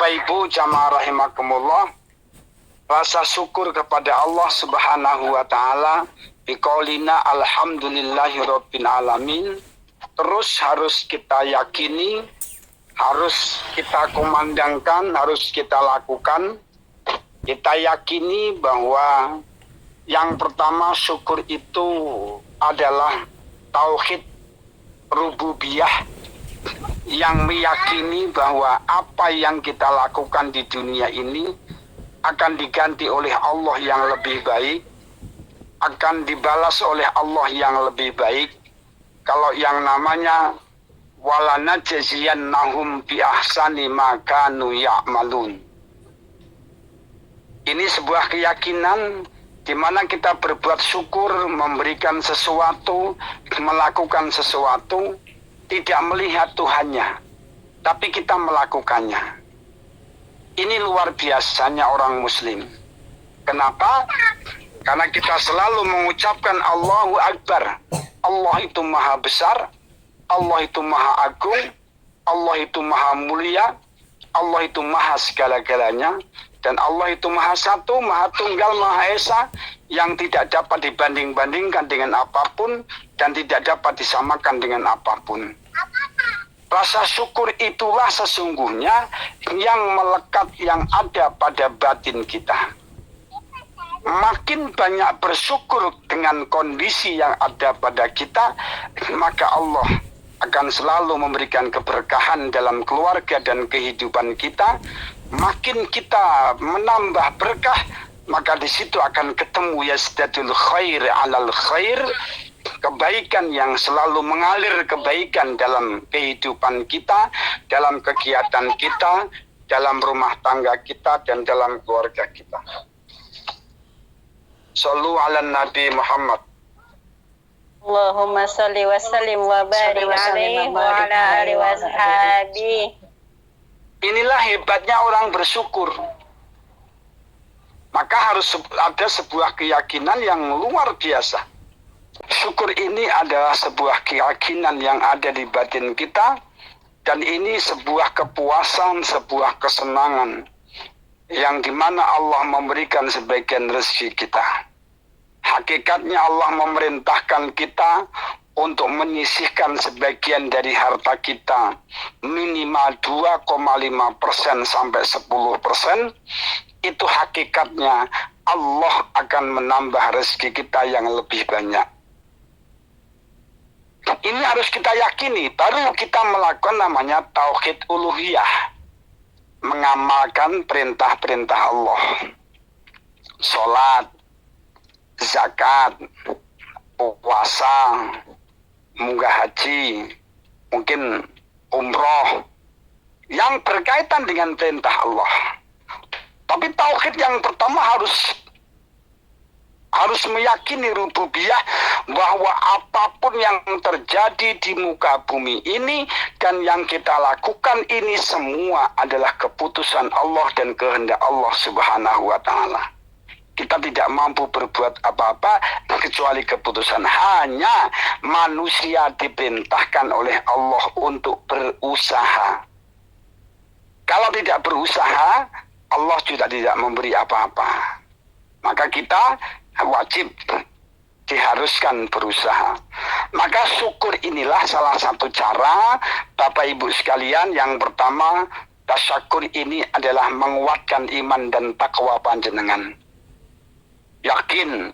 Bapak Ibu jamaah rahimakumullah, rasa syukur kepada Allah Subhanahu wa taala biqaulina alhamdulillahirabbil alamin terus harus kita yakini, harus kita kumandangkan, harus kita lakukan. Kita yakini bahwa yang pertama syukur itu adalah tauhid rububiyah, yang meyakini bahwa apa yang kita lakukan di dunia ini akan diganti oleh Allah yang lebih baik, akan dibalas oleh Allah yang lebih baik. Kalau yang namanya walanajziyannahum bi ahsani ma kanu ya'malun. Ini sebuah keyakinan di mana kita berbuat syukur, memberikan sesuatu, melakukan sesuatu, tidak melihat Tuhannya, tapi kita melakukannya. Ini luar biasanya orang Muslim. Kenapa? Karena kita selalu mengucapkan Allahu Akbar. Allah itu maha besar, Allah itu maha agung, Allah itu maha mulia, Allah itu maha segala-galanya. Dan Allah itu maha satu, maha tunggal, maha esa, yang tidak dapat dibanding-bandingkan dengan apapun dan tidak dapat disamakan dengan apapun. Rasa syukur itulah sesungguhnya yang melekat, yang ada pada batin kita. Makin banyak bersyukur dengan kondisi yang ada pada kita, maka Allah akan selalu memberikan keberkahan dalam keluarga dan kehidupan kita. Makin kita menambah berkah, maka di situ akan ketemu yasdadul khair alal khair, kebaikan yang selalu mengalir kebaikan dalam kehidupan kita, dalam kegiatan kita, dalam rumah tangga kita, dan dalam keluarga kita. Shallu ala Nabi Muhammad. Allahumma salli wa sallim wa barik alaihi wa ala alihi wa sahbihi. Inilah hebatnya orang bersyukur. Maka harus ada sebuah keyakinan yang luar biasa. Syukur ini adalah sebuah keyakinan yang ada di batin kita, dan ini sebuah kepuasan, sebuah kesenangan yang dimana Allah memberikan sebagian rezeki kita. Hakikatnya Allah memerintahkan kita untuk menyisihkan sebagian dari harta kita minimal 2,5% sampai 10%. Itu hakikatnya Allah akan menambah rezeki kita yang lebih banyak. Ini harus kita yakini, baru kita melakukan namanya tauhid uluhiyah, mengamalkan perintah-perintah Allah. Sholat, zakat, puasa, munggah haji, mungkin umroh, yang berkaitan dengan perintah Allah. Tapi tauhid yang pertama harus meyakini rububiyah, bahwa apapun yang terjadi di muka bumi ini dan yang kita lakukan ini semua adalah keputusan Allah dan kehendak Allah Subhanahu wa taala. Kita tidak mampu berbuat apa-apa kecuali keputusan. Hanya manusia diperintahkan oleh Allah untuk berusaha. Kalau tidak berusaha, Allah juga tidak memberi apa-apa. Maka kita wajib diharuskan berusaha. Maka syukur inilah salah satu cara, Bapak Ibu sekalian. Yang pertama, tasyakur ini adalah menguatkan iman dan takwa panjenengan. Yakin,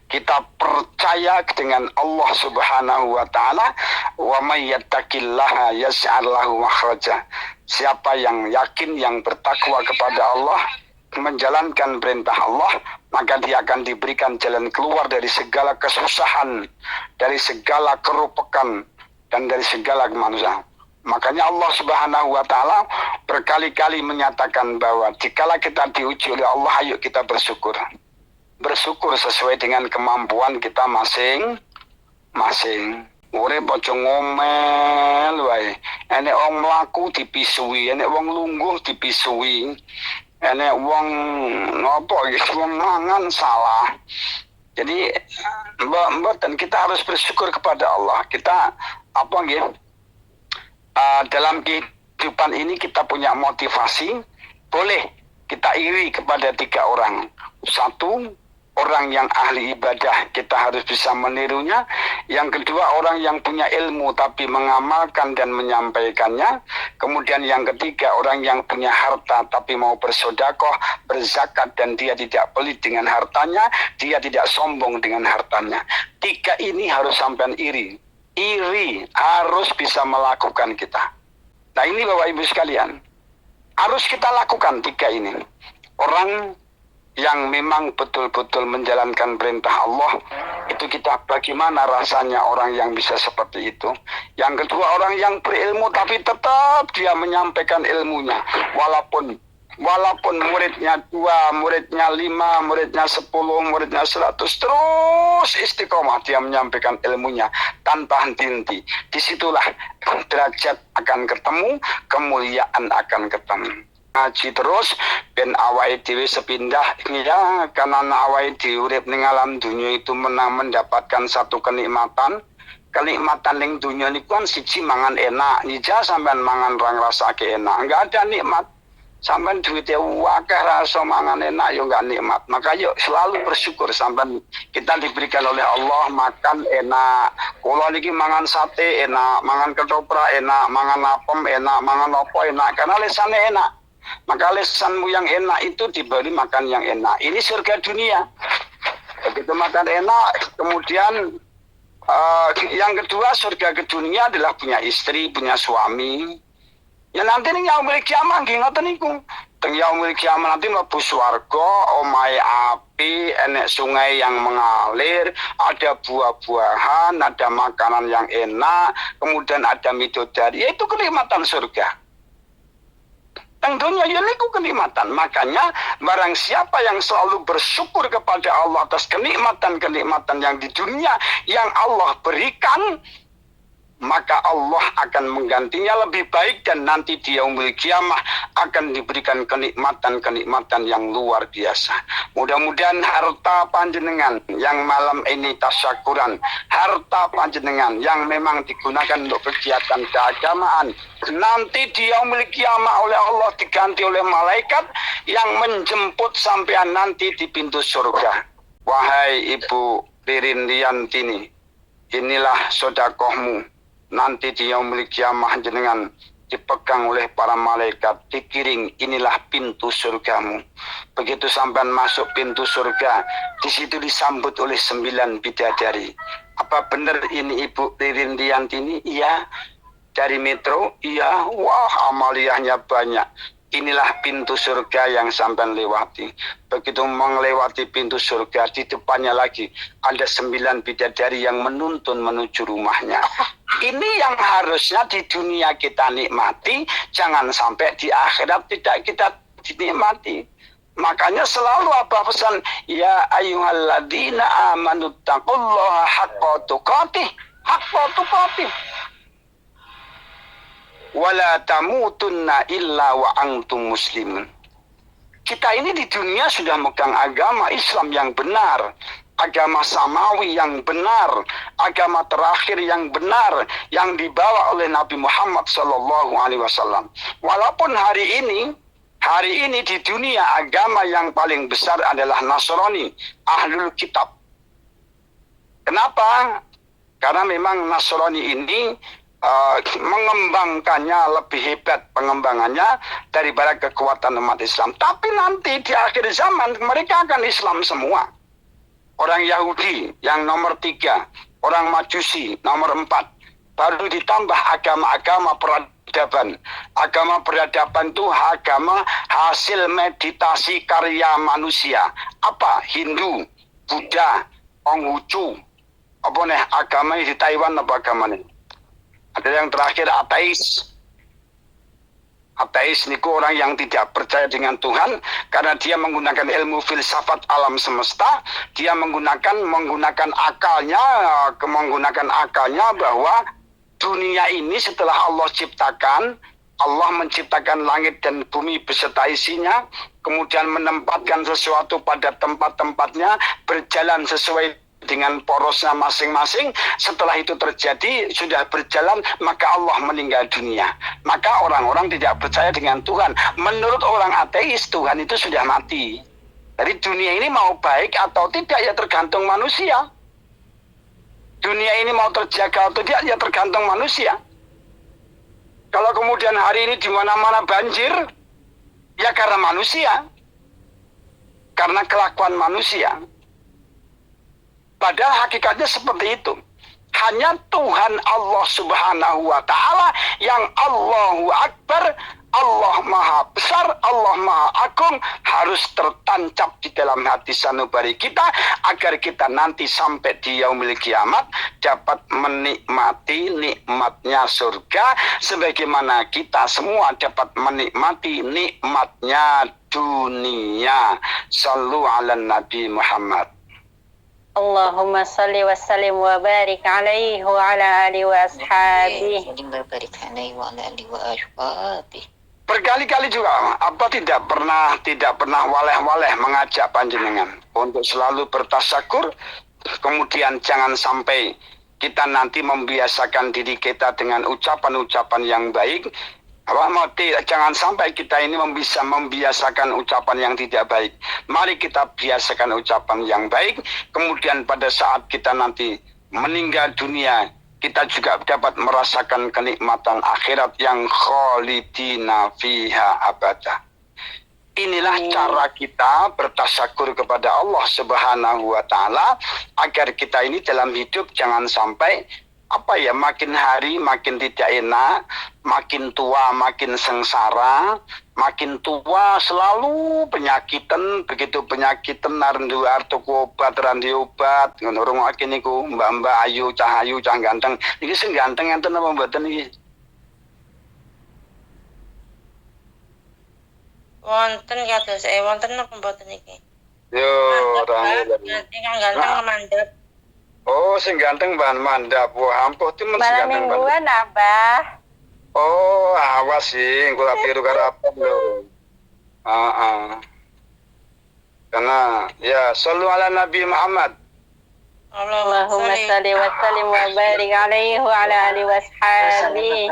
kita percaya dengan Allah Subhanahu wa taala, wa may yattaqillaha yaj'al lahu makhraja. Siapa yang yakin, yang bertakwa kepada Allah, menjalankan perintah Allah, maka dia akan diberikan jalan keluar dari segala kesusahan, dari segala kerupekan, dan dari segala kemanusiaan. Makanya Allah Subhanahu wa taala berkali-kali menyatakan bahwa dikala kita diuji oleh Allah, ayo kita bersyukur. Bersyukur sesuai dengan kemampuan kita masing-masing. Urip aja ngomel wae. Enek wong mlaku dipisui, enek wong lungguh dipisui. Enek wong nopo iki wong mangan salah. Jadi mboten, kita harus bersyukur kepada Allah. Kita apa nggih? Dalam kehidupan ini kita punya motivasi, boleh kita iri kepada 3 orang. 1, orang yang ahli ibadah, kita harus bisa menirunya. Yang kedua, orang yang punya ilmu tapi mengamalkan dan menyampaikannya. Kemudian yang ketiga, orang yang punya harta tapi mau bersedekah, berzakat, dan dia tidak pelit dengan hartanya, dia tidak sombong dengan hartanya. 3 ini harus sampai iri. Iri harus bisa melakukan kita. Nah ini Bapak Ibu sekalian, harus kita lakukan 3 ini. Orang yang memang betul-betul menjalankan perintah Allah, itu kita bagaimana rasanya orang yang bisa seperti itu. Yang kedua, orang yang berilmu tapi tetap dia menyampaikan ilmunya, walaupun muridnya 2, muridnya 5, muridnya 10, muridnya 100, terus istiqomah dia menyampaikan ilmunya tanpa henti-henti. Disitulah derajat akan ketemu, kemuliaan akan ketemu. Ngaji terus ben awake dhewe sepindah ya, karena awake dhewe urip ning alam dunia itu mendapatkan satu kenikmatan ning dunia niku kan siji mangan enak, nija sampean mangan ra ngrasake enak, enggak ada nikmat. Sampean duwite akeh rasa mangan enak yo enggak nikmat. Maka yuk selalu bersyukur sampean kita diberikan oleh Allah makan enak. Kula niki mangan sate enak, mangan ketoprak enak, mangan apem enak, mangan opo enak karena lesane enak. Maka lesanmu yang enak itu diberi makan yang enak. Ini surga dunia. Begitu makan enak, kemudian yang kedua surga ke dunia adalah punya istri, punya suami. Ya nanti nih yaumul kiamah nggih ngoten niku. Teng yaumul kiamah nanti mlebu swarga, omahe api, enek sungai yang mengalir, ada buah-buahan, ada makanan yang enak, kemudian ada midodari. Ya itu kenikmatan surga. Tentunya ya niku kenikmatan. Makanya barang siapa yang selalu bersyukur kepada Allah atas kenikmatan-kenikmatan yang di dunia yang Allah berikan, maka Allah akan menggantinya lebih baik dan nanti di yaumul kiamah akan diberikan kenikmatan-kenikmatan yang luar biasa. Mudah-mudahan harta panjenengan yang malam ini tasyakuran, harta panjenengan yang memang digunakan untuk kegiatan keagamaan, nanti di yaumul kiamah oleh Allah diganti oleh malaikat yang menjemput sampean nanti di pintu surga. Wahai Ibu Ririn Liantini, inilah sedekahmu. Nanti di yaumul kiamah jenengan dipegang oleh para malaikat, dikiring, inilah pintu surgamu. Begitu sampean masuk pintu surga, di situ disambut oleh 9 bidadari. Apa benar ini Ibu Ririn Liantini? Iya. Dari Metro? Iya. Wah, amaliyahnya banyak. Inilah pintu surga yang sampean lewati. Begitu melewati pintu surga, di depannya lagi ada 9 bidadari yang menuntun menuju rumahnya. Ini yang harusnya di dunia kita nikmati, jangan sampai di akhirat tidak kita dinikmati. Makanya selalu apa pesan? Ya ayyuhalladzina amanu taqullaha haqqa tuqatih. Haqqa tuqatih. Wala tamutunna illa wa antum muslimun. Kita ini di dunia sudah megang agama Islam yang benar, agama samawi yang benar, agama terakhir yang benar yang dibawa oleh Nabi Muhammad SAW. Walaupun hari ini di dunia agama yang paling besar adalah Nasrani, Ahlul Kitab. Kenapa? Karena memang Nasrani ini mengembangkannya lebih hebat pengembangannya daripada kekuatan umat Islam. Tapi nanti di akhir zaman mereka akan Islam semua. Orang Yahudi yang nomor 3, orang Majusi nomor 4, baru ditambah agama-agama peradaban. Agama peradaban itu agama hasil meditasi karya manusia. Apa? Hindu, Buddha, Konghucu, apa nih agama di Taiwan apa agama nih? Ada yang terakhir ateis. Ateis niku orang yang tidak percaya dengan Tuhan karena dia menggunakan ilmu filsafat alam semesta. Dia menggunakan akalnya bahwa dunia ini setelah Allah ciptakan, Allah menciptakan langit dan bumi beserta isinya, kemudian menempatkan sesuatu pada tempat-tempatnya, berjalan sesuai dengan porosnya masing-masing. Setelah itu terjadi, sudah berjalan, maka Allah meninggal dunia. Maka orang-orang tidak percaya dengan Tuhan. Menurut orang ateis, Tuhan itu sudah mati. Jadi dunia ini mau baik atau tidak ya tergantung manusia. Dunia ini mau terjaga atau tidak ya tergantung manusia. Kalau kemudian hari ini di mana-mana banjir, ya karena manusia. Karena kelakuan manusia. Padahal hakikatnya seperti itu. Hanya Tuhan Allah Subhanahu wa Ta'ala yang Allahu Akbar, Allah Maha Besar, Allah Maha Agung, harus tertancap di dalam hati sanubari kita agar kita nanti sampai di yaumil kiamat dapat menikmati nikmatnya surga sebagaimana kita semua dapat menikmati nikmatnya dunia. Sallu ala Nabi Muhammad. Allahumma salli wa sallim wa barik alaihi wa ala alihi wa ashabihi. Berkali-kali juga tidak pernah waleh-waleh mengajak panjenengan untuk selalu bertasyakur. Kemudian jangan sampai kita nanti membiasakan diri kita dengan ucapan-ucapan yang baik. Jangan sampai kita ini bisa membiasakan ucapan yang tidak baik. Mari kita biasakan ucapan yang baik. Kemudian pada saat kita nanti meninggal dunia, kita juga dapat merasakan kenikmatan akhirat yang khalidina fiha abada. Inilah cara kita bertasyakur kepada Allah Subhanahu wa Ta'ala agar kita ini dalam hidup jangan sampai makin hari makin tidak enak, makin tua makin sengsara, makin tua selalu penyakitan, begitu penyakitan narendu artuku obat randi obat, ngono rungokke niku Mbak Ayu cah ganteng. Iki sing ganteng enten apa mboten iki? Wonten kados wonten napa mboten iki? Yo, orang ingkang ganteng mandhap. Oh, sing ganteng bahan mandap. Wah, ampuh timun sing Malam ganteng mingguan, Abah. Oh, awas sih, kula tiru karo apa lho. Karena ya sallu ala Nabi Muhammad. Allahumma salli wa sallim wa barik alaihi wa ala alihi wa ashabihi.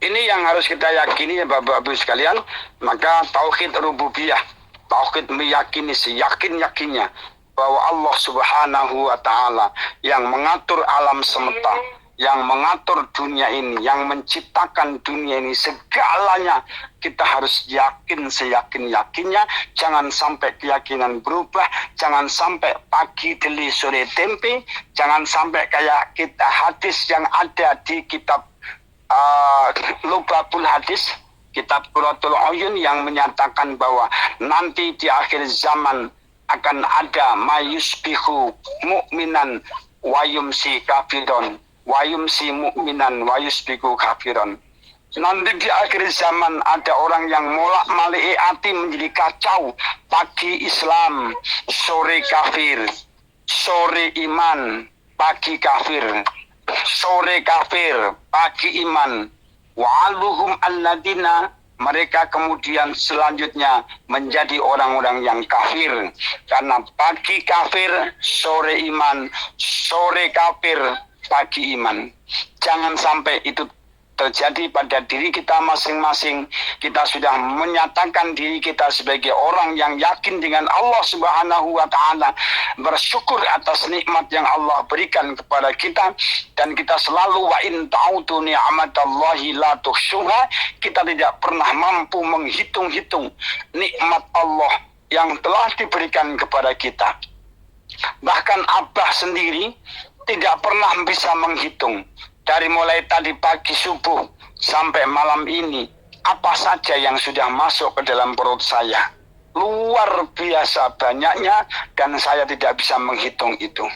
Ini yang harus kita yakini ya Bapak-Ibu sekalian. Maka tauhid rububiyah, tauhid meyakini seyakin-yakinnya bahwa Allah Subhanahu wa Ta'ala yang mengatur alam semesta, yang mengatur dunia ini, yang menciptakan dunia ini, segalanya kita harus yakin seyakin-yakinnya. Jangan sampai keyakinan berubah, jangan sampai pagi deli sore tempe, jangan sampai kayak kita hadis yang ada di kitab Lubabul Hadis, kitab Qurratul Uyun yang menyatakan bahwa nanti di akhir zaman akan ada mayusbihu mu'minan wayumsi kafiron, wayumsi mu'minan wayusbihu kafiron. Nanti di akhir zaman ada orang yang molak-malik hati menjadi kacau. Pagi Islam, sore kafir, sore iman, pagi kafir, sore kafir, pagi iman. Wa'aluhum alladina, mereka kemudian selanjutnya menjadi orang-orang yang kafir. Karena pagi kafir, sore iman, sore kafir, pagi iman. Jangan sampai itu terjadi pada diri kita masing-masing. Kita sudah menyatakan diri kita sebagai orang yang yakin dengan Allah Subhanahu wa Ta'ala, bersyukur atas nikmat yang Allah berikan kepada kita, dan kita selalu wa in ta'udu ni'matallahi la tuhsuha. Kita tidak pernah mampu menghitung-hitung nikmat Allah yang telah diberikan kepada kita. Bahkan Abah sendiri tidak pernah bisa menghitung dari mulai tadi pagi subuh sampai malam ini apa saja yang sudah masuk ke dalam perut saya. Luar biasa banyaknya dan saya tidak bisa menghitung itu.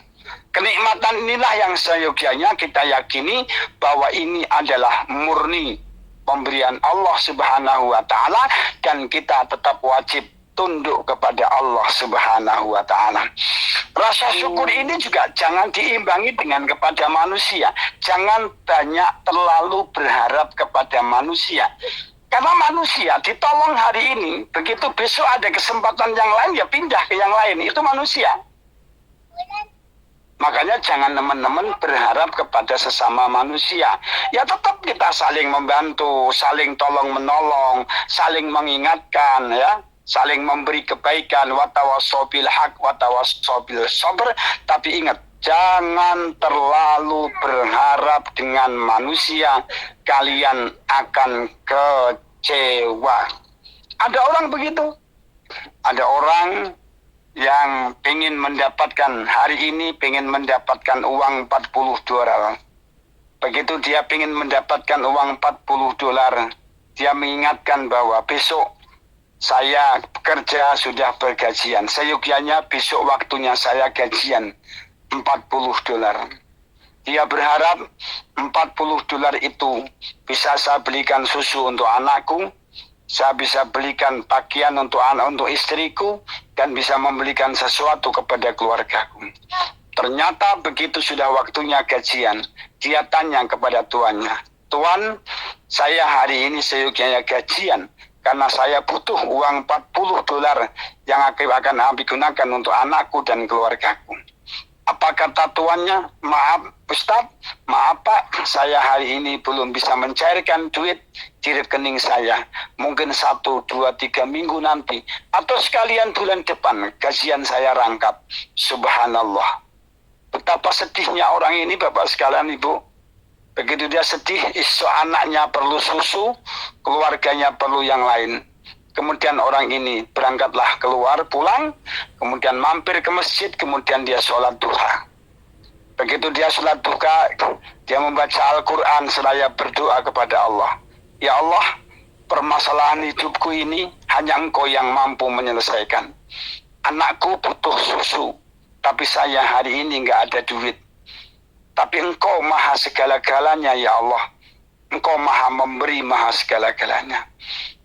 Kenikmatan inilah yang seyogianya kita yakini bahwa ini adalah murni pemberian Allah Subhanahu wa Ta'ala, dan kita tetap wajib tunduk kepada Allah Subhanahu wa Ta'ala. Rasa syukur ini juga jangan diimbangi dengan kepada manusia. Jangan banyak terlalu berharap kepada manusia. Karena manusia ditolong hari ini, begitu besok ada kesempatan yang lain, ya pindah ke yang lain. Itu manusia. Makanya jangan teman-teman berharap kepada sesama manusia. Ya tetap kita saling membantu, saling tolong menolong, saling mengingatkan, ya, saling memberi kebaikan. Watawassaw bil haq, watawassaw bil sabr. Tapi ingat, jangan terlalu berharap dengan manusia, kalian akan kecewa. Ada orang begitu. Ada orang yang ingin mendapatkan hari ini, ingin mendapatkan uang 40 dolar. Begitu dia ingin mendapatkan uang 40 dolar, dia mengingatkan bahwa besok saya bekerja sudah bergajian. Seyogyanya besok waktunya saya gajian 40 dolar. Dia berharap 40 dolar itu bisa saya belikan susu untuk anakku, saya bisa belikan pakaian untuk istriku, dan bisa membelikan sesuatu kepada keluargaku. Ternyata begitu sudah waktunya gajian, dia tanya kepada tuannya, "Tuan, saya hari ini seyogyanya gajian karena saya butuh uang 40 dolar yang akan habis gunakan untuk anakku dan keluargaku." Apa kata tuannya? "Maaf Ustaz, maaf Pak, saya hari ini belum bisa mencairkan duit di rekening saya. Mungkin 1, 2, 3 minggu nanti, atau sekalian bulan depan gajian saya rangkap." Subhanallah. Betapa sedihnya orang ini, Bapak sekalian, Ibu. Begitu dia sedih, isu anaknya perlu susu, keluarganya perlu yang lain. Kemudian orang ini berangkatlah keluar, pulang, kemudian mampir ke masjid, kemudian dia sholat duha. Begitu dia sholat duha, dia membaca Al-Quran seraya berdoa kepada Allah. "Ya Allah, permasalahan hidupku ini hanya Engkau yang mampu menyelesaikan. Anakku butuh susu, tapi saya hari ini nggak ada duit. Tapi Engkau maha segala-galanya, ya Allah. Engkau maha memberi, maha segala-galanya."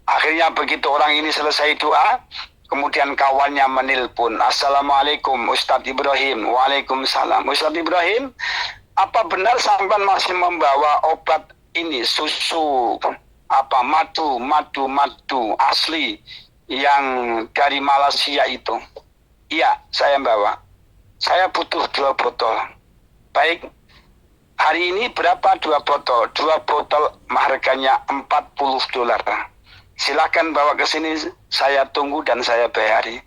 Akhirnya begitu orang ini selesai doa, kemudian kawannya menelpon, "Assalamualaikum Ustadz Ibrahim." "Waalaikumsalam." "Ustadz Ibrahim, apa benar sampean masih membawa obat ini, susu madu asli yang dari Malaysia itu?" "Iya, saya bawa. Saya butuh 2 botol." "Baik. Hari ini berapa 2 botol?" "2 botol harganya 40 dolar. Silakan bawa ke sini, saya tunggu dan saya bayari."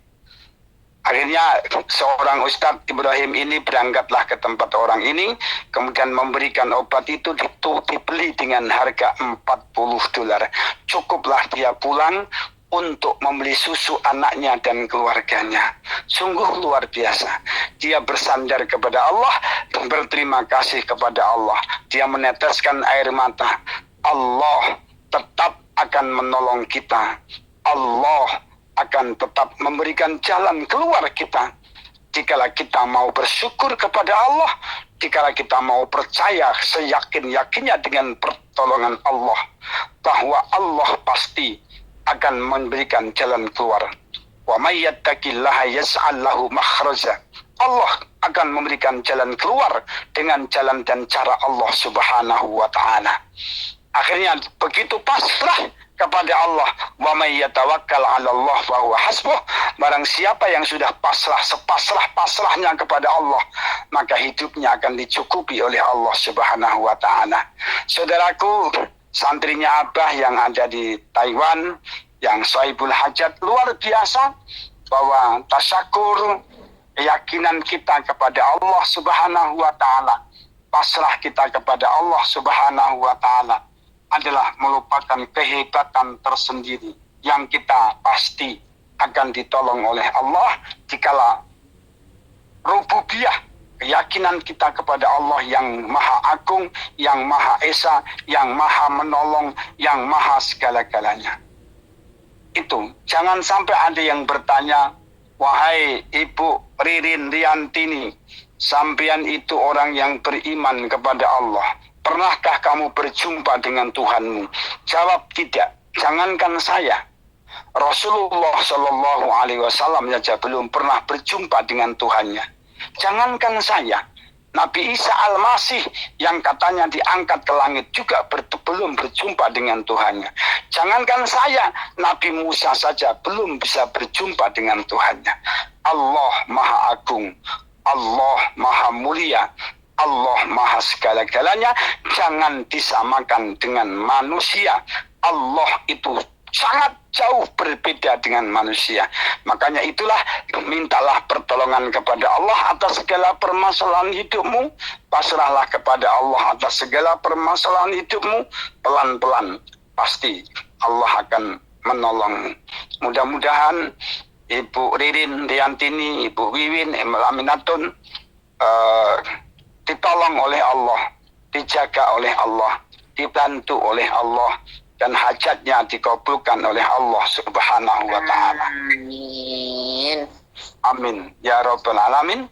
Akhirnya seorang Ustadz Ibrahim ini berangkatlah ke tempat orang ini, kemudian memberikan obat itu, dibeli dengan harga 40 dolar. Cukuplah dia pulang untuk membeli susu anaknya dan keluarganya. Sungguh luar biasa. Dia bersandar kepada Allah, berterima kasih kepada Allah. Dia meneteskan air mata. Allah tetap akan menolong kita. Allah akan tetap memberikan jalan keluar kita. Jikalau kita mau bersyukur kepada Allah, jikalau kita mau percaya seyakin-yakinnya dengan pertolongan Allah, bahwa Allah pasti akan memberikan jalan keluar. "Wa may yattaqillaha yaj'al lahu makhraja." Allah akan memberikan jalan keluar dengan jalan dan cara Allah Subhanahu wa ta'ala. Akhirnya begitu pasrah kepada Allah, "Wa may yatawakkal 'ala Allah fa huwa hasbuh." Barang siapa yang sudah pasrah sepasrah-pasrahnya kepada Allah, maka hidupnya akan dicukupi oleh Allah Subhanahu wa ta'ala. Saudaraku, santrinya Abah yang ada di Taiwan, yang Sohibul Hajat, luar biasa bahwa tasyakur, keyakinan kita kepada Allah Subhanahu wa ta'ala, pasrah kita kepada Allah Subhanahu wa ta'ala adalah merupakan kehebatan tersendiri yang kita pasti akan ditolong oleh Allah jikalau rububiyah, keyakinan kita kepada Allah yang maha agung, yang maha esa, yang maha menolong, yang maha segala-galanya. Itu, jangan sampai ada yang bertanya, "Wahai Ibu Ririn Riantini, sampean itu orang yang beriman kepada Allah. Pernahkah kamu berjumpa dengan Tuhanmu?" Jawab, "Tidak." Jangankan saya, Rasulullah Shallallahu Alaihi Wasallam saja belum pernah berjumpa dengan Tuhannya. Jangankan saya, Nabi Isa Al-Masih yang katanya diangkat ke langit juga belum berjumpa dengan Tuhannya. Jangankan saya, Nabi Musa saja belum bisa berjumpa dengan Tuhannya. Allah Maha Agung, Allah Maha Mulia, Allah Maha segala-galanya, jangan disamakan dengan manusia. Allah itu sangat jauh berbeda dengan manusia. Makanya itulah, mintalah pertolongan kepada Allah atas segala permasalahan hidupmu. Pasrahlah kepada Allah atas segala permasalahan hidupmu. Pelan-pelan pasti Allah akan menolongmu. Mudah-mudahan Ibu Ririn Riantini, Ibu Wiwin Aminatun ditolong oleh Allah, dijaga oleh Allah, dibantu oleh Allah, dan hajatnya dikabulkan oleh Allah Subhanahu wa Ta'ala. Amin. Amin ya Rabbal Alamin.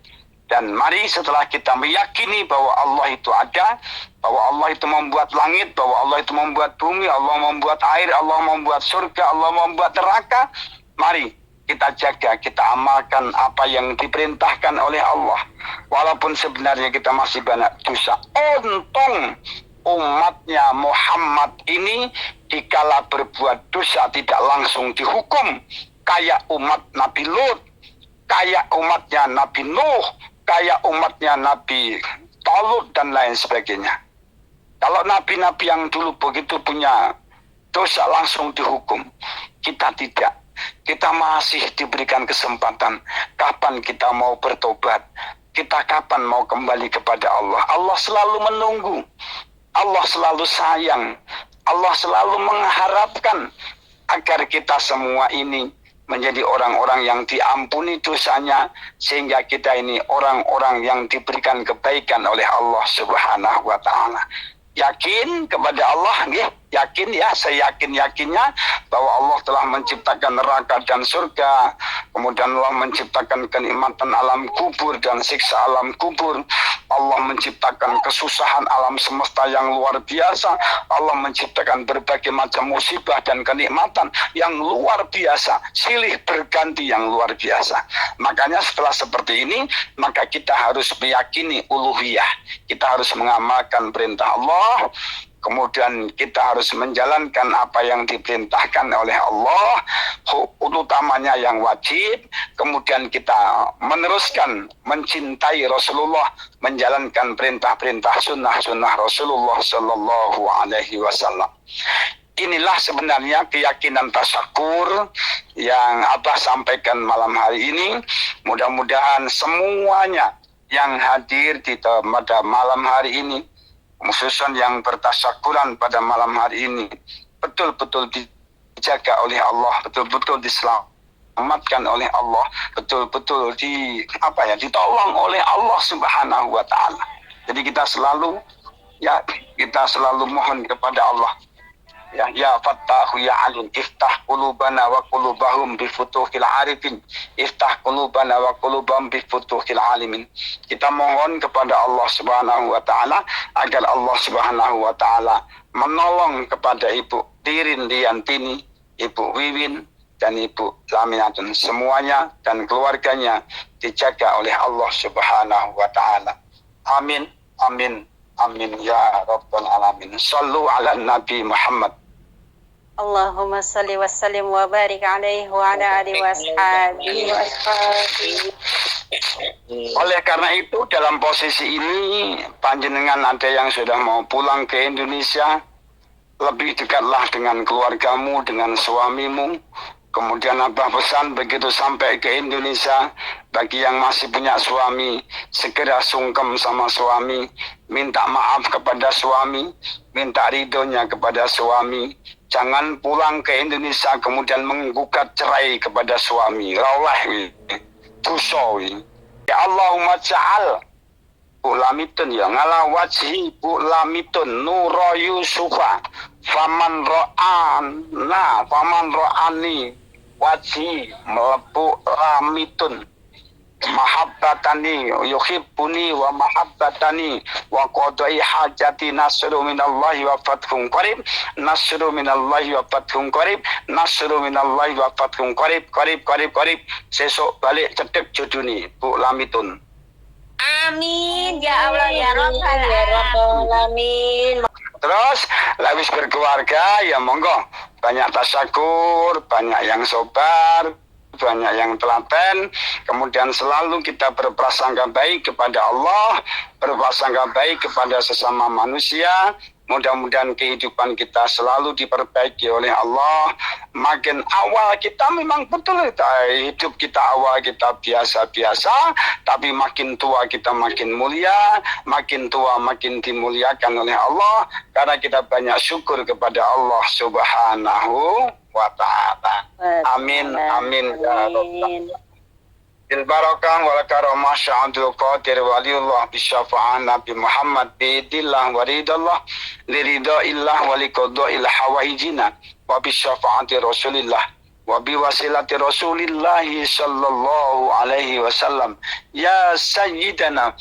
Dan mari setelah kita meyakini bahwa Allah itu ada, bahwa Allah itu membuat langit, bahwa Allah itu membuat bumi, Allah membuat air, Allah membuat surga, Allah membuat neraka, mari kita jaga, kita amalkan apa yang diperintahkan oleh Allah. Walaupun sebenarnya kita masih banyak dosa. Untung umatnya Muhammad ini dikala berbuat dosa tidak langsung dihukum kayak umat Nabi Lut, kayak umatnya Nabi Nuh, kayak umatnya Nabi Talut dan lain sebagainya. Kalau nabi-nabi yang dulu begitu punya dosa langsung dihukum, kita tidak. Kita masih diberikan kesempatan. Kapan kita mau bertobat? Kita kapan mau kembali kepada Allah? Allah selalu menunggu. Allah selalu sayang. Allah selalu mengharapkan agar kita semua ini menjadi orang-orang yang diampuni dosanya, sehingga kita ini orang-orang yang diberikan kebaikan oleh Allah Subhanahu wa Ta'ala. Yakin kepada Allah, yakin ya, saya yakinnya bahwa Allah telah menciptakan neraka dan surga, kemudian Allah menciptakan kenikmatan alam kubur dan siksa alam kubur, Allah menciptakan kesusahan alam semesta yang luar biasa, Allah menciptakan berbagai macam musibah dan kenikmatan yang luar biasa, silih berganti yang luar biasa. Makanya setelah seperti ini, maka kita harus meyakini uluhiyah, kita harus mengamalkan perintah Allah, kemudian kita harus menjalankan apa yang diperintahkan oleh Allah, utamanya yang wajib, kemudian kita meneruskan mencintai Rasulullah, menjalankan perintah-perintah sunnah-sunnah Rasulullah Sallallahu Alaihi Wasallam. Inilah sebenarnya keyakinan tasyakur yang Abah sampaikan malam hari ini. Mudah-mudahan semuanya yang hadir pada malam hari ini, khususnya yang bertasyakuran pada malam hari ini, betul-betul dijaga oleh Allah, betul-betul diselamatkan oleh Allah, betul-betul ditolong oleh Allah Subhanahu wa Ta'ala. Jadi kita selalu mohon kepada Allah. Ya Fattahu ya Alim, iftah qulubana wa qulubahum bifutuhil arifin, iftah qulubana wa qulubahum bifutuhil alimin. Kita mohon kepada Allah Subhanahu wa Ta'ala agar Allah Subhanahu wa Ta'ala menolong kepada Ibu Ririn Riantini, Ibu Wiwin dan Ibu Laminatun, semuanya dan keluarganya dijaga oleh Allah Subhanahu wa Ta'ala. Amin, amin, amin ya Rabbal Alamin. Sallu ala Nabi Muhammad. Allahumma salli wa sallim wa barik alaihi wa ala alihi wa ashabihi. Oleh karena itu, dalam posisi ini panjenengan ada yang sudah mau pulang ke Indonesia, lebih dekatlah dengan keluargamu, dengan suamimu. Kemudian Abah pesan begitu sampai ke Indonesia, bagi yang masih punya suami, segera sungkem sama suami, minta maaf kepada suami, minta ridhonya kepada suami. Jangan pulang ke Indonesia kemudian menggugat cerai kepada suami. Raulah tusowi. Ya Allahumma ja'al Bu Lamitun ya ngala wajhi Bu Lamitun nuro Yusufa faman ro'ani wajhi melebu Lamitun mahabbatani yuhibbuni wa mahabbatani wa qadai hajati nasru minallahi wa fathun qarib, nasru minallahi wa fathun qarib, nasru minallahi wa fathun qarib, qarib. Sesuk balik cedek juduni Bu Lamitun. Amin ya Allah ya Rabbal alamin. Terus habis berkeluarga ya monggo banyak tasyakur, banyak yang sobar, banyak yang telaten, kemudian selalu kita berprasangka baik kepada Allah, berprasangka baik kepada sesama manusia. Mudah-mudahan kehidupan kita selalu diperbaiki oleh Allah. Makin awal kita memang betul hidup kita awal kita biasa-biasa, tapi makin tua kita makin mulia, makin tua makin dimuliakan oleh Allah karena kita banyak syukur kepada Allah Subhanahu wa ta'ala. Amin amin ya rabbal bil barakah wal karamah sya'adul qadir waliullah bisyafa'an Nabi Muhammad bidillah waridallah lirida'illah waliqada'il hawaijina wa bisyafa'ati Rasulillah wa biwasilati Rasulillah sallallahu alaihi wasallam ya sayyidana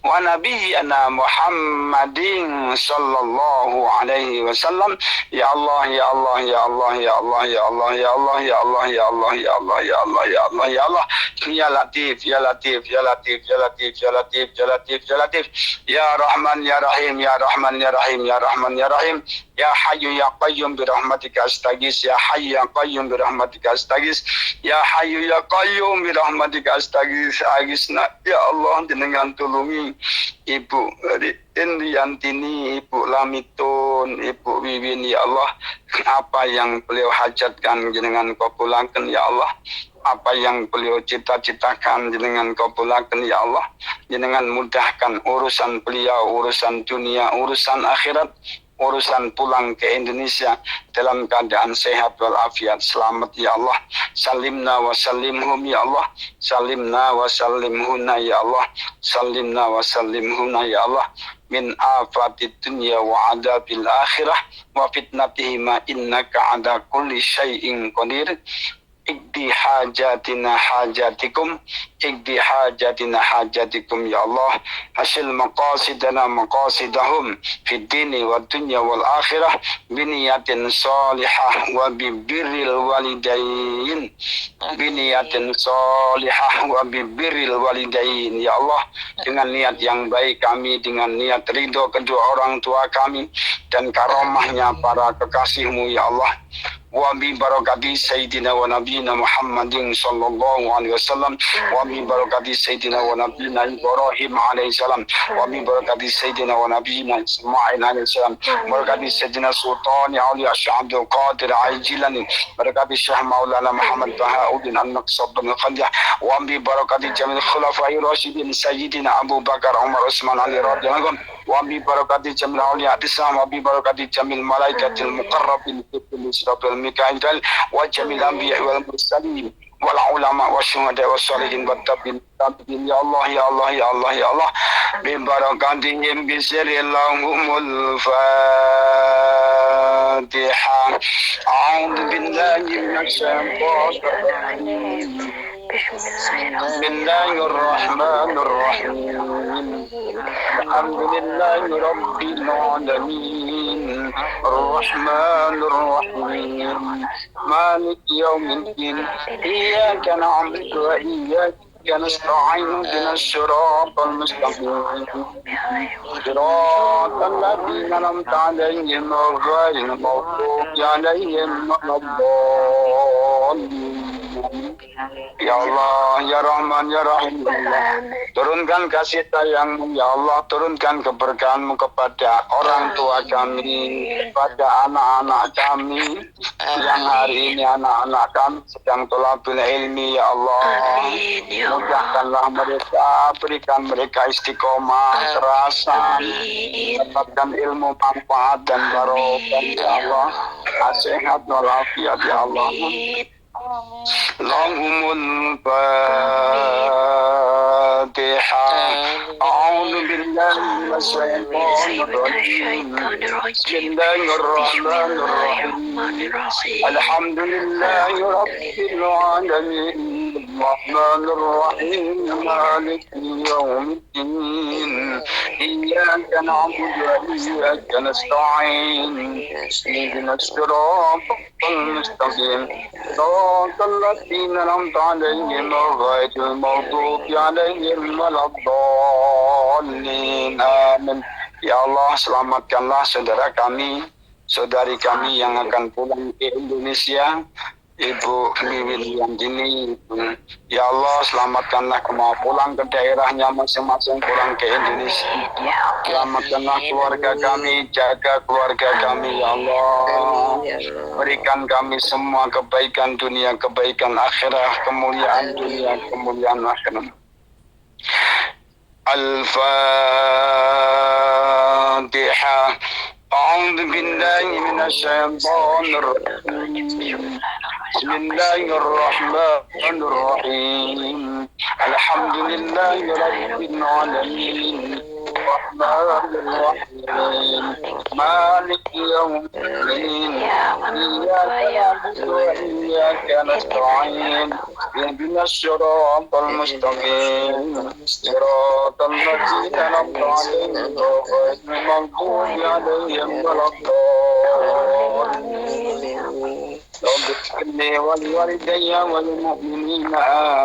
wa nabiyyana Muhammadin sallallahu alaihi wasallam ya Allah ya Allah ya Allah ya Allah ya Allah ya Allah ya Allah ya Allah ya Allah ya Allah ya Allah ya Allah ya Latif ya Latif ya Latif ya Latif ya Latif ya Latif ya Latif ya Rahman ya Rahim ya Rahman ya Rahim ya Rahman ya Rahim ya Hayyu ya Qayyum bi rahmatika astaghis ya Hayyu ya Qayyum bi rahmatika astaghis ya Hayyu ya Qayyum bi rahmatika astaghis agisna ya Allah jenengan tulungi Ibu Indriantini, Ibu Lamitun, Ibu Wiwin ya Allah, apa yang beliau hajatkan jenengan kabulaken ya Allah, apa yang beliau cita-citakan jenengan kabulaken ya Allah, jenengan mudahkan urusan beliau, urusan dunia, urusan akhirat, urusan pulang ke Indonesia dalam keadaan sehat walafiat selamat ya Allah. Salimna wa salimhum ya Allah, salimna wa salimhuna ya Allah, salimna wa salimhuna ya Allah min afatid dunya wa adabil akhirah wa fitnatihima innaka ala kulli syai'in qadir. Ikdi hajatina hajatikum, ikdi hajatina hajatikum ya Allah, hasil maqasidana maqasidahum fid dini wa dunya wal akhirah biniyatin salihah wa bibirril walidain, biniyatin salihah wa bibirril walidain ya Allah, dengan niat yang baik kami, dengan niat ridho kedua orang tua kami dan karomahnya para kekasihmu ya Allah. Wa bi barakati sayyidina wa nabiyina Muhammadin sallallahu alaihi wasallam, wa bi barakati sayyidina wa nabiyina Ibrahim alaihi salam, wa bi barakati sayyidina wa nabiyina Ismail alaihi salam, barakati sayyidina Sultan Auliya Syabdul Qadir Ajilani, barakati Syekh Maulana Muhammad Bahauddin An-Naqsab bin Khandiyah, wa bi barakati jamil khulafai rasyidin sayyidina Abu Bakar Umar Utsman Ali radhiyallahu anhum, wa bi barakati jamil auliya Islam, wa bi barakati jamil malaikatil muqarrabin fi siratil Mikail wa jamil anbiya wal mursalin wal ulama wa syuhada wa salihin wa tabi'in ya Allah ya Allah ya Allah ya Allah bi barakatihim bi sirrillahumul Fatiha. A'udzu billahi minasy syaithanir rajim. Bismillahirrahmanirrahim. Alhamdulillahi rabbil alamin. Arrahmanir rahim. Maliki yaumiddin. Iyyaka na'budu wa iyyaka nasta'in. Ihdinas siratal mustaqim. Siratal ladzina an'amta 'alaihim ghairil maghdubi 'alaihim waladdallin. Ya Allah, Ya Rahman, Ya Rahim, Ya Allah. Turunkan kasih sayang-Mu, Ya Allah. Turunkan keberkahan-Mu kepada orang tua kami, kepada anak-anak kami, yang hari ini anak-anak kami sedang thalabul ilmi, Ya Allah. Mudahkanlah mereka, berikan mereka istiqomah, kerasan, dapatkan ilmu manfaat dan barokah, Ya Allah. Sehat walafiat, Ya Allah. Lahumul Fatihah. A'udzu billahi minasyaitonir rajim. Bismillahirrahmanirrahim. Alhamdulillahi rabbil alamin. Arrahmanir rahim. Maliki yaumiddin. Iyyaka na'budu wa iyyaka nasta'in. Ihdinas siratal mustaqim. صراط الذين أنعمت عليهم غير المغضوب عليهم ولا الضالين. الضالين آمين. Ya Allah, selamatkanlah saudara kami, saudari kami yang akan pulang ke Indonesia, Ibu Wiwin ini. Ya Allah, selamatkanlah mau pulang ke daerahnya masing-masing, pulang ke Indonesia. Selamatkanlah keluarga kami, jaga keluarga kami, ya Allah. Berikan kami semua kebaikan dunia, kebaikan akhirat, kemuliaan dunia, kemuliaan akhirat. Al-Fatihah. A'udzu billahi minasy syaithanir rajim. Bismillahirrahmanirrahim. Alhamdulillahi rabbil alamin. Rahmanir-Rahim. Maliki yaumiddin. Iyyaka na'budu wa iyyaka nasta'in. Ihdinas siratal mustaqim. Siratal ladzina an'amta 'alaihim ghairil maghdubi 'alaihim waladdallin. رب اغفر لي ولوالدي وللمؤمنين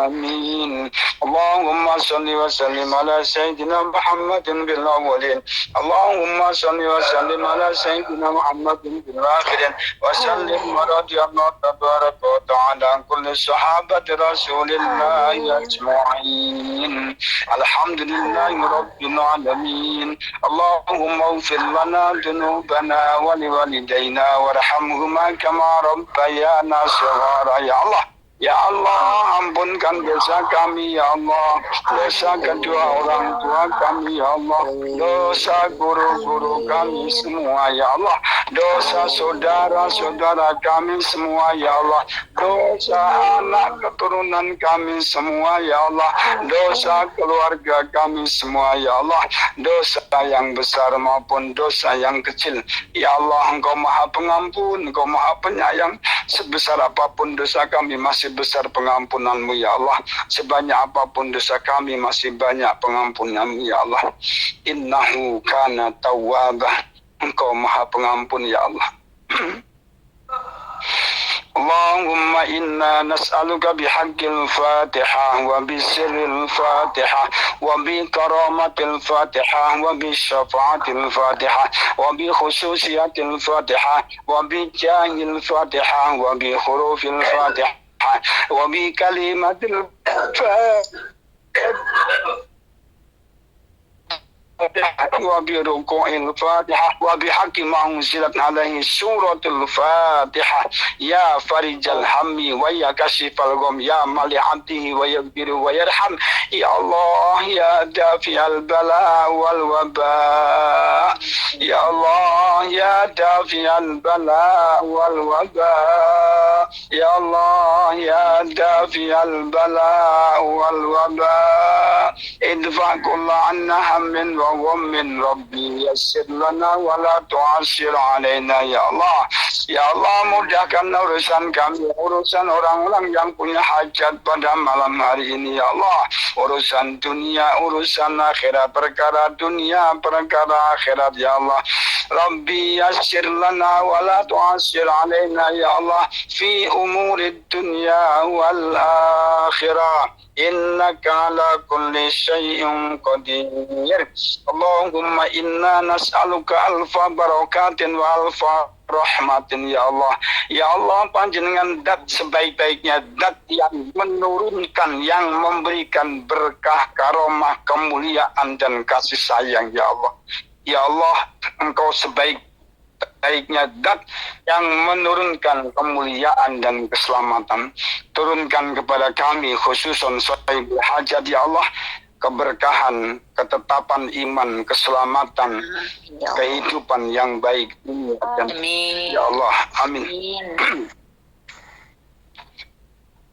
آمين. اللهم صل وسلم على سيدنا محمد بالأولين. اللهم صل وسلم على سيدنا محمد بالآخرين. وسلم ورضي الله تبارك وتعالى عن كل صحابة رسول الله أجمعين. الحمد لله رب العالمين. اللهم اغفر لنا ذنوبنا ولوالدينا وارحمهما كما ربيانا صغارا. Ya Allah, ya Allah, ampunkan dosa kami, ya Allah, dosa kedua orang tua kami, ya Allah, dosa guru-guru kami semua, ya Allah, dosa saudara-saudara kami semua, ya Allah, dosa anak keturunan kami semua, ya Allah, dosa keluarga kami semua, ya Allah, dosa yang besar maupun dosa yang kecil, ya Allah, Engkau Maha Pengampun, Engkau Maha Penyayang. Sebesar apapun dosa kami, masih besar pengampunanmu, ya Allah. Sebanyak apapun dosa kami, masih banyak pengampunanmu, ya Allah. Innahu kana tawwabah. Engkau Maha Pengampun, ya Allah. Allahumma inna nas'aluka bihaqqil Fatihah wa bisirril Fatihah wa bi karamatil Fatihah wa bi syafaatil Fatihah wa bi khususiyatil Fatihah wa bi jahil Fatihah wa bi hurufil Fatihah wa bi kalimatil Fatihah وبركوع الفاتحة وبحق ما أنزلت عليه سورة الفاتحة يا فرج الهم ويا كشف الغم يا مالك عبده ويغفر ويرحم يا الله يا دافع البلاء والوباء يا الله يا دافع البلاء والوباء يا الله يا دافع البلاء والوباء ادفع كل عنا هم وغم ربي يسر لنا ولا تعسر علينا ya Allah. Ya Allah, mudahkan urusan kami, urusan orang-orang yang punya hajat pada malam hari ini, ya Allah. Urusan dunia, urusan akhirat, perkara dunia, perkara akhirat, ya Allah. Rabbi yassir lana wa la tu'assir alaina, ya Allah. Fi umurid dunya wal akhirah. Innaka ala kulli syai'in qadir. Allahumma inna nas'aluka alfa barakatin wa alfa rahmatin, ya Allah. Ya Allah, panjenengan dat sebaik-baiknya, dat yang menurunkan, yang memberikan berkah, karomah, kemuliaan dan kasih sayang, ya Allah. Ya Allah, Engkau sebaik-baiknya dat yang menurunkan kemuliaan dan keselamatan. Turunkan kepada kami khususan sahibul hajat, ya Allah, keberkahan, ketetapan iman, keselamatan, kehidupan yang baik. Amin. Ya Allah, amin.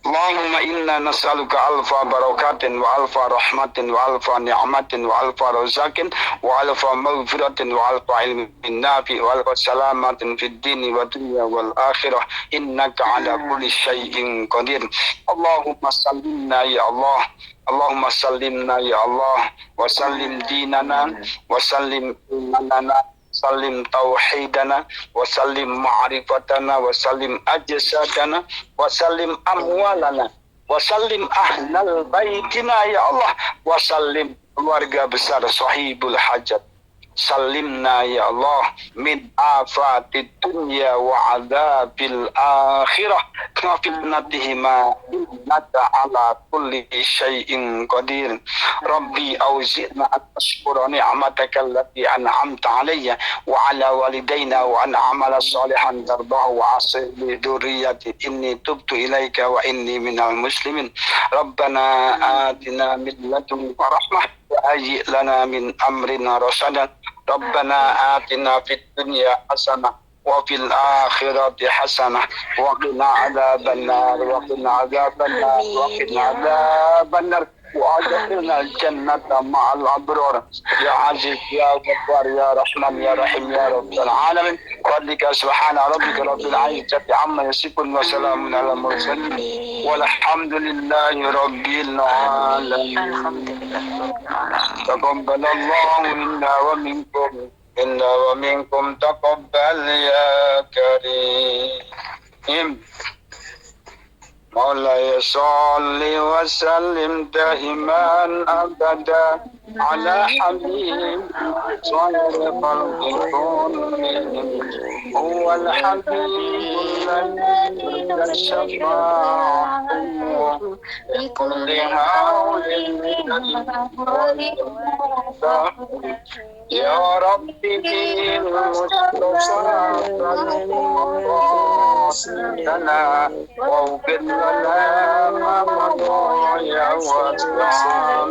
Allahumma inna nas'aluka alfa barakatin wa alfa rahmatin wa alfa ni'matin wa alfa razakin wa alfa maghfiratin wa alfa ilmin nafi wa alfa salamatin fid dini wa dunya wal akhirah innaka ala kulli syai'in qadir. Allahumma sallimna ya Allah. Allahumma sallimna ya Allah wa sallim dinana wa sallim imanana sallim tauhidana wa sallim ma'rifatana wa sallim ajsadana wa sallim amwalana wa sallim ahlal baitina ya Allah wa sallim keluarga besar Sahibul Hajat. Salimna ya Allah min afatid dunya wa adzabil akhirah wa fitnatihima innaka ala kulli syai'in qadir. Rabbi auzi'na an ashkura ni'mataka allati an'amta alayya wa ala walidayna wa an a'mala salihan tardahu wa aslih li dhurriyyati inni tubtu ilaika wa inni minal muslimin. Rabbana atina min ladunka rahmah wa hayyi lana min amrina rasadan. Rabbana atina fid dunya hasanah wa fil akhirati hasanah wa qina adzabannar wa qina adzabannar wa qina adzabannar wa adkhilna al-jannata ma'al abrar ya aziz ya ghaffar ya rahman ya rahim ya rabbal alamin. Rabbika subhana rabbika rabbil izzati amma yasifun wa salamun alal mursalin walhamdulillahi rabbil alamin. Taqabbalallahu minna wa minkum inna wa minkum taqabbal ya karim. مولاي صل وسلم دائما ابدا على حبيب خير خلق كلهم هو الحبيب الذي الشفاعة لكل هول من يا ربي بالمصطفى لنا واغفر لنا ما مضى يا واسع